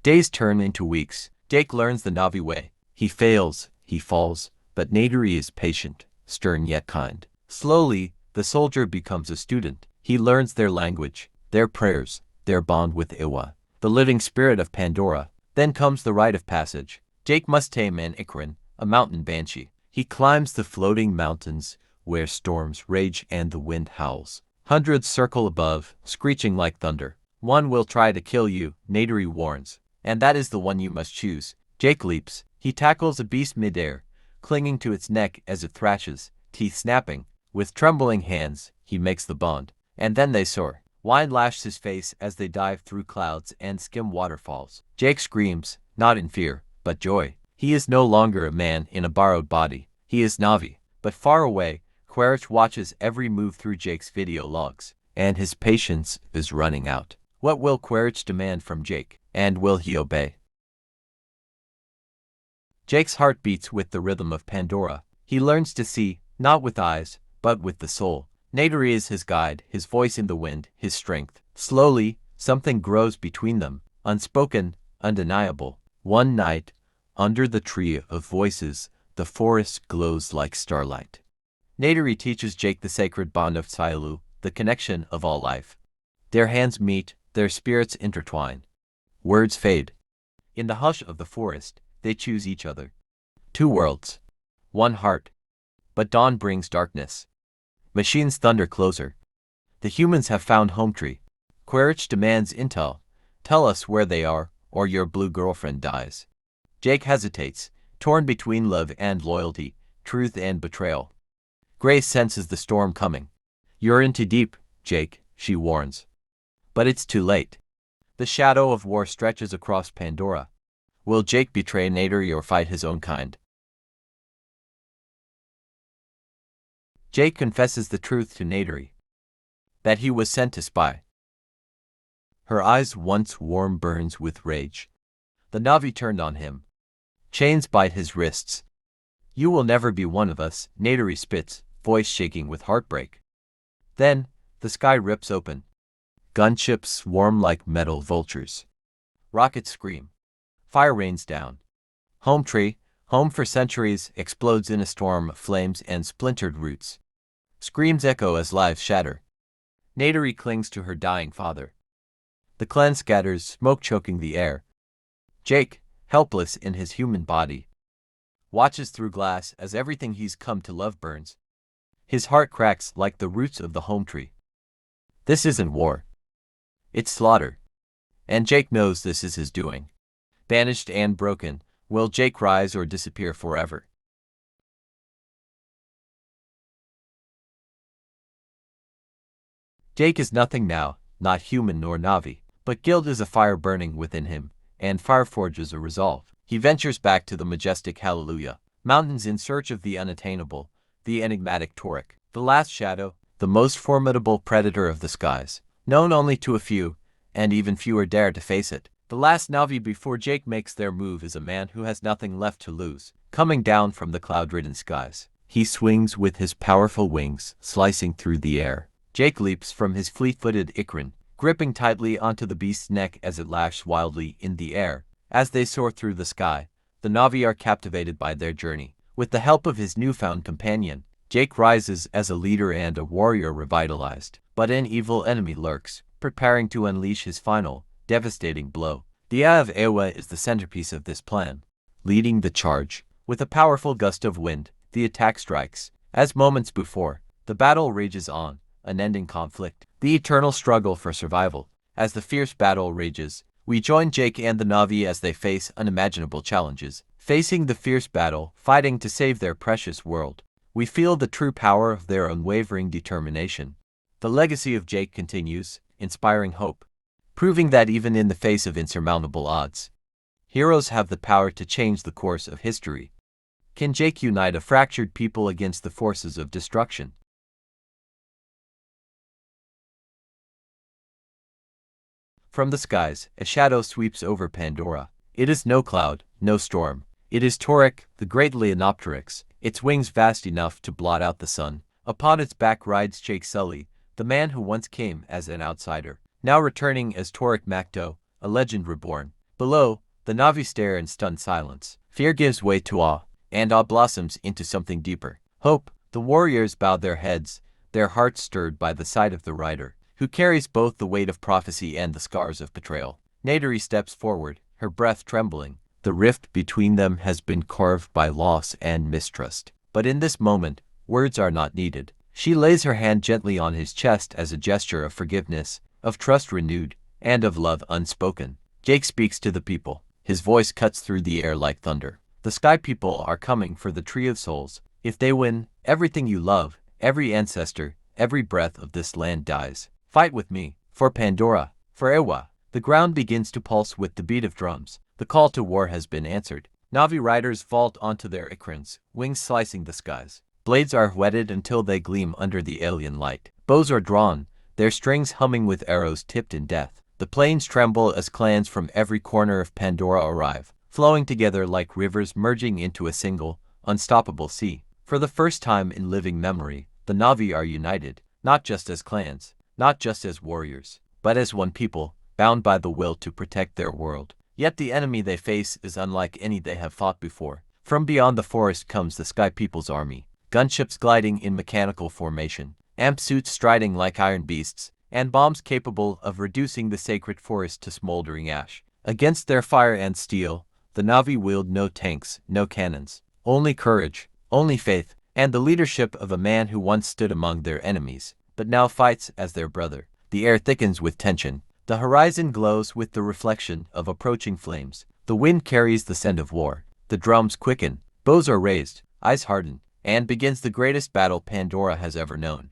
Days turn into weeks. Jake learns the Na'vi way. He fails, he falls, but Naderi is patient, stern yet kind. Slowly, the soldier becomes a student. He learns their language, their prayers, their bond with Iwa, the living spirit of Pandora. Then comes the rite of passage. Jake must tame an Ikrin, a mountain banshee. He climbs the floating mountains, where storms rage and the wind howls. Hundreds circle above, screeching like thunder. One will try to kill you, Naderi warns, and that is the one you must choose. Jake leaps. He tackles a beast midair, clinging to its neck as it thrashes, teeth snapping. With trembling hands, he makes the bond, and then they soar. Wine lashes his face as they dive through clouds and skim waterfalls. Jake screams, not in fear, but joy. He is no longer a man in a borrowed body. He is Na'vi. But far away, Quaritch watches every move through Jake's video logs, and his patience is running out. What will Quaritch demand from Jake, and will he obey? Jake's heart beats with the rhythm of Pandora. He learns to see, not with eyes, but with the soul. Naderi is his guide, his voice in the wind, his strength. Slowly, something grows between them, unspoken, undeniable. One night, under the tree of voices, the forest glows like starlight. Naderi teaches Jake the sacred bond of Tsailu, the connection of all life. Their hands meet, their spirits intertwine. Words fade. In the hush of the forest, they choose each other. Two worlds. One heart. But dawn brings darkness. Machines thunder closer. The humans have found home tree. Quaritch demands intel. Tell us where they are, or your blue girlfriend dies. Jake hesitates, torn between love and loyalty, truth and betrayal. Grace senses the storm coming. You're in too deep, Jake, she warns. But it's too late. The shadow of war stretches across Pandora. Will Jake betray Naderi or fight his own kind? Jake confesses the truth to Naderi. That he was sent to spy. Her eyes once warm burns with rage. The Na'vi turned on him. Chains bite his wrists. You will never be one of us, Naderi spits, voice shaking with heartbreak. Then, the sky rips open. Gunships swarm like metal vultures. Rockets scream. Fire rains down. Home tree, home for centuries, explodes in a storm of flames and splintered roots. Screams echo as lives shatter. Naderi clings to her dying father. The clan scatters, smoke choking the air. Jake, helpless in his human body, watches through glass as everything he's come to love burns. His heart cracks like the roots of the home tree. This isn't war. It's slaughter. And Jake knows this is his doing. Banished and broken, will Jake rise or disappear forever? Jake is nothing now, not human nor Na'vi, but guilt is a fire burning within him, and fire forges a resolve. He ventures back to the majestic Hallelujah, mountains in search of the unattainable, the enigmatic Torek, the last shadow, the most formidable predator of the skies, known only to a few, and even fewer dare to face it. The last Na'vi before Jake makes their move is a man who has nothing left to lose, coming down from the cloud-ridden skies. He swings with his powerful wings, slicing through the air. Jake leaps from his fleet-footed Ikrin, gripping tightly onto the beast's neck as it lashes wildly in the air. As they soar through the sky, the Na'vi are captivated by their journey. With the help of his newfound companion, Jake rises as a leader and a warrior revitalized. But an evil enemy lurks, preparing to unleash his final, devastating blow. The Eye of Ewa is the centerpiece of this plan. Leading the charge, with a powerful gust of wind, the attack strikes. As moments before, the battle rages on, unending conflict, the eternal struggle for survival. As the fierce battle rages, we join Jake and the Na'vi as they face unimaginable challenges. Facing the fierce battle, fighting to save their precious world, we feel the true power of their unwavering determination. The legacy of Jake continues, inspiring hope, proving that even in the face of insurmountable odds, heroes have the power to change the course of history. Can Jake unite a fractured people against the forces of destruction? From the skies, a shadow sweeps over Pandora. It is no cloud, no storm. It is Torek, the great Leonopteryx, its wings vast enough to blot out the sun. Upon its back rides Jake Sully, the man who once came as an outsider, now returning as Torek Makto, a legend reborn. Below, the Na'vi stare in stunned silence. Fear gives way to awe, and awe blossoms into something deeper. Hope. The warriors bowed their heads, their hearts stirred by the sight of the rider, who carries both the weight of prophecy and the scars of betrayal. Naderi steps forward, her breath trembling. The rift between them has been carved by loss and mistrust. But in this moment, words are not needed. She lays her hand gently on his chest as a gesture of forgiveness, of trust renewed, and of love unspoken. Jake speaks to the people. His voice cuts through the air like thunder. The Sky People are coming for the Tree of Souls. If they win, everything you love, every ancestor, every breath of this land dies. Fight with me, for Pandora, for Ewa. The ground begins to pulse with the beat of drums. The call to war has been answered. Na'vi riders vault onto their ikrans, wings slicing the skies. Blades are whetted until they gleam under the alien light. Bows are drawn, their strings humming with arrows tipped in death. The plains tremble as clans from every corner of Pandora arrive, flowing together like rivers merging into a single, unstoppable sea. For the first time in living memory, the Na'vi are united, not just as clans, not just as warriors, but as one people, bound by the will to protect their world. Yet the enemy they face is unlike any they have fought before. From beyond the forest comes the Sky People's army, gunships gliding in mechanical formation, amp suits striding like iron beasts, and bombs capable of reducing the sacred forest to smoldering ash. Against their fire and steel, the Na'vi wield no tanks, no cannons, only courage, only faith, and the leadership of a man who once stood among their enemies, but now fights as their brother. The air thickens with tension. The horizon glows with the reflection of approaching flames. The wind carries the scent of war. The drums quicken, bows are raised, eyes harden, and begins the greatest battle Pandora has ever known.